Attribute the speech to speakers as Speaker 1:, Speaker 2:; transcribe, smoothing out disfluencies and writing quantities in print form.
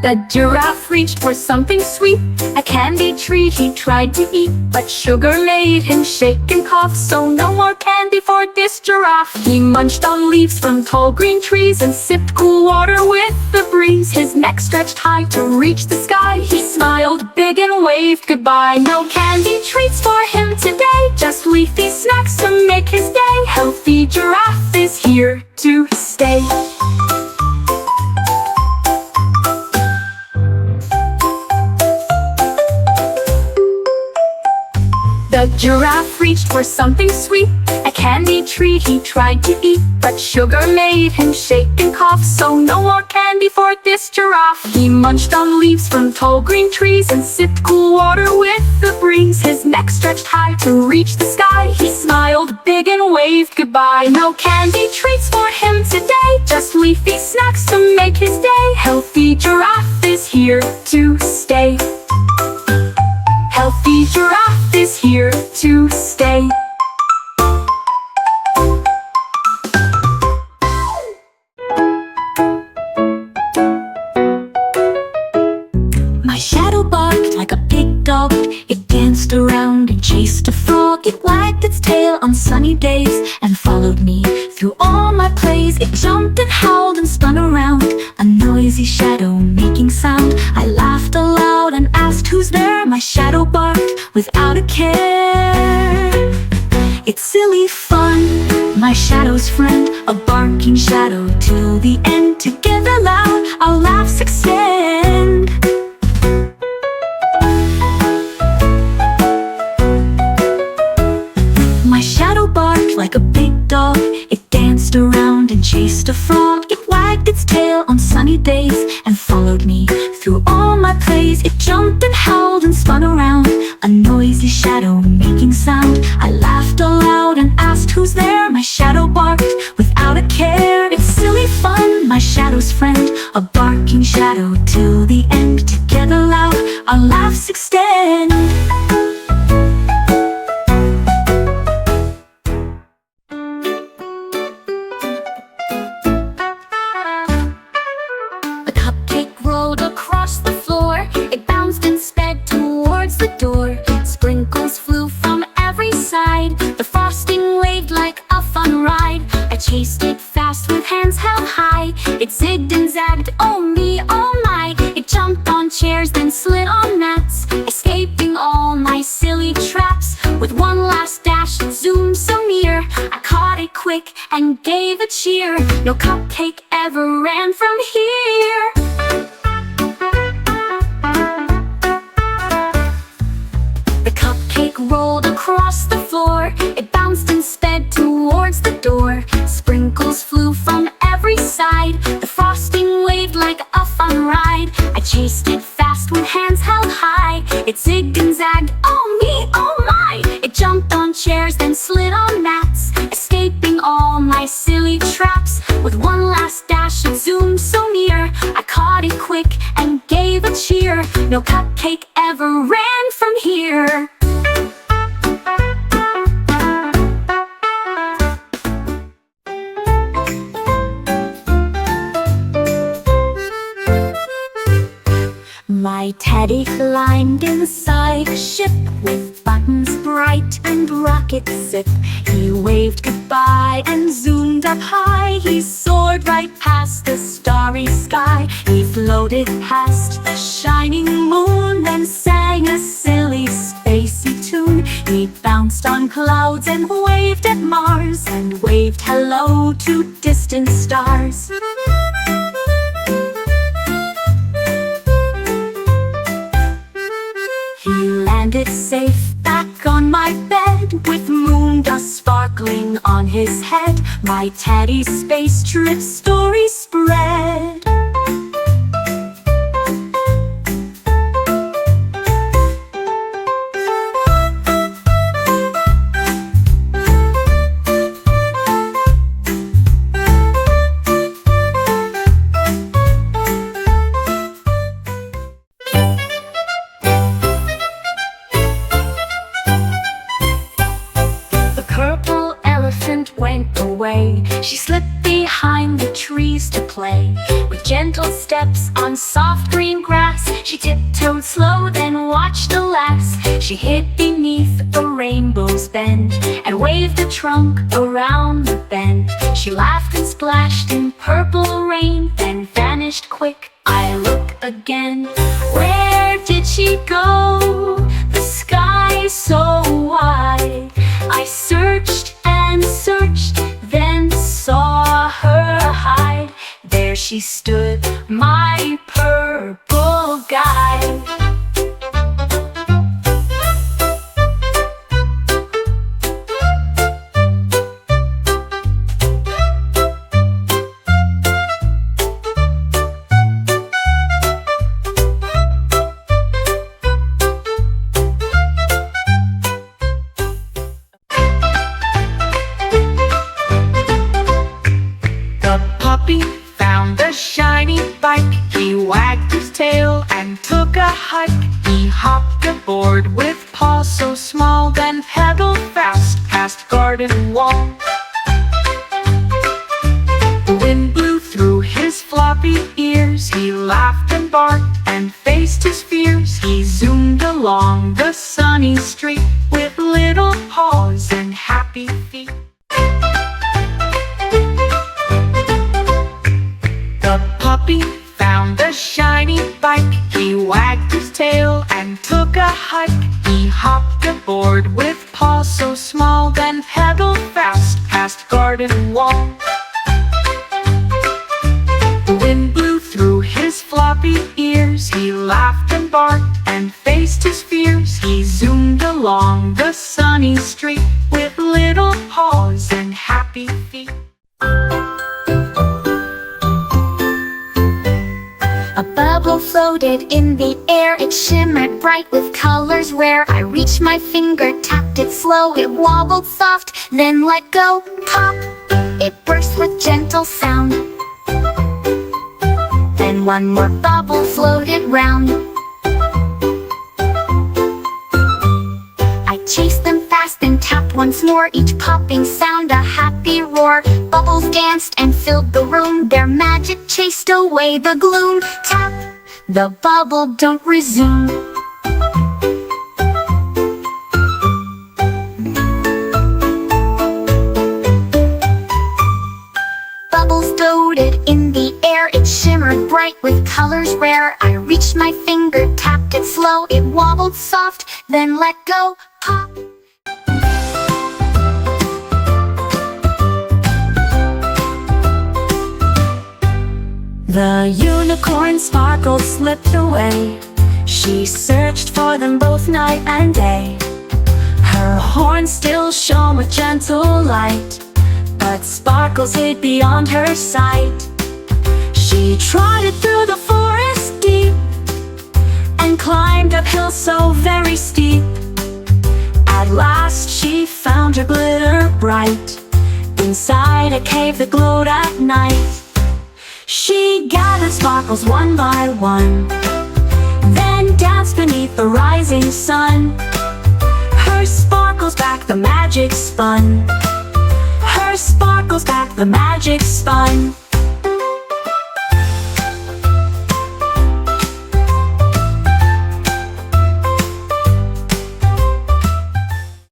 Speaker 1: The giraffe reached for something sweet, a candy treat he tried to eat. But sugar made him shake and cough, so no more candy for this giraffe. He munched on leaves from tall green trees and sipped cool water with the breeze. His neck stretched high to reach the sky. He smiled big and waved goodbye. No candy treats for him today, just leafy snacks to make his day. Healthy giraffe is here to stay. The giraffe reached for something sweet, a candy treat he tried to eat. But sugar made him shake and cough, so no more candy for this giraffe. He munched on leaves from tall green trees and sipped cool water with the breeze. His neck stretched high to reach the sky. He smiled big and waved goodbye. No candy treats for him today, just leafy snacks to make his day. Healthy giraffe is here to stay. Healthy giraffe is here to stay. My shadow barked like a big dog. It danced around and chased a frog. It wagged its tail on sunny days and followed me through all my plays. It jumped and howled and spun around, a noisy shadow making sound. I laughed aloud and asked, "Who's there?" My shadow barked without a care. It's silly fun, my shadow's friend, a barking shadow till the end. Together loud, our laughs extend. My shadow barked like a big dog. It danced around and chased a frog. It wagged its tail on sunny days and followed me through all my plays. It jumped and howled and spun around, a noisy shadow making sound. I laughed aloud and asked, "Who's there?" My shadow barked without a care. It's silly fun, my shadow's friend, a barking shadow till the end. Together loud, our laughs extend. Across the floor, it bounced and sped towards the door. Sprinkles flew from every side, the frosting waved like a fun ride. I chased it fast with hands held high. It zigged and zagged, oh me, oh my. It jumped on chairs, then slid on mats, escaping all my silly traps. With one last dash, it zoomed so near. I caught it quick and gave a cheer. No cupcake ever ran from here. The cupcake rolled across the floor. It bounced and sped towards the door. Sprinkles flew from every side, the frosting waved like a fun ride. I chased it fast with hands held high. It zigged and zagged, oh me, oh my. It jumped on chairs, then slid on mats, escaping all my silly traps. With one last dash, it zoomed so near. I caught it quick and gave a cheer. No cupcake ever ran from here. My teddy climbed inside a ship with buttons bright and rockets zip. He waved goodbye and zoomed up high. He soared right past the starry sky. He floated past the shining moon and sang a silly spacey tune. He bounced on clouds and waved at Mars and waved hello to distant stars. He landed safe back on my bed with moon dust sparkling on his head. My teddy space trip story spread. Went away. She slipped behind the trees to play with with gentle steps on soft green grass. She tiptoed slow, then watched alas. She hid beneath the rainbow's bend and waved a trunk around the bend. She laughed and splashed in purple rain, then vanished quick. I look again. Where did she go? The sky is so wide. I searched and searched, then saw her hide. There she stood, my purple guide.
Speaker 2: Found a shiny bike. He wagged his tail and took a hike. He hopped aboard with paws so small, then pedaled fast past garden wall. The wind blew through his floppy ears. He laughed and barked and faced his fears. He zoomed along the sunny street with little paws and happy feet. The puppy found a shiny bike. He wagged his tail and took a hike. He hopped aboard with paws so small, then pedaled fast past garden wall. The wind blew through his floppy ears. He laughed and barked and faced his fears. He zoomed along the sunny street with little paws and happy feet.
Speaker 1: A bubble floated in the air. It shimmered bright with colors rare. I reached my finger, tapped it slow. It wobbled soft, then let go. Pop! It burst with gentle sound. Then one more bubble floated round. I chased them fast and tapped once more. Each popping sound a happy roar. Bubbles danced and filled the room. Their magic chased away the gloom. Tap, the bubble don't resume. Bubbles floated in the air. It shimmered bright with colors rare. I reached my finger, tapped it slow. It wobbled soft, then let go. Pop! The unicorn sparkle slipped away. She searched for them both night and day. Her horn still shone with gentle light, but sparkles hid beyond her sight. She trotted through the forest deep and climbed up hills so very steep. At last she found her glitter bright inside a cave that glowed at night. She gathered sparkles one by one, then danced beneath the rising sun. Her sparkles back the magic spun. Her sparkles back the magic spun.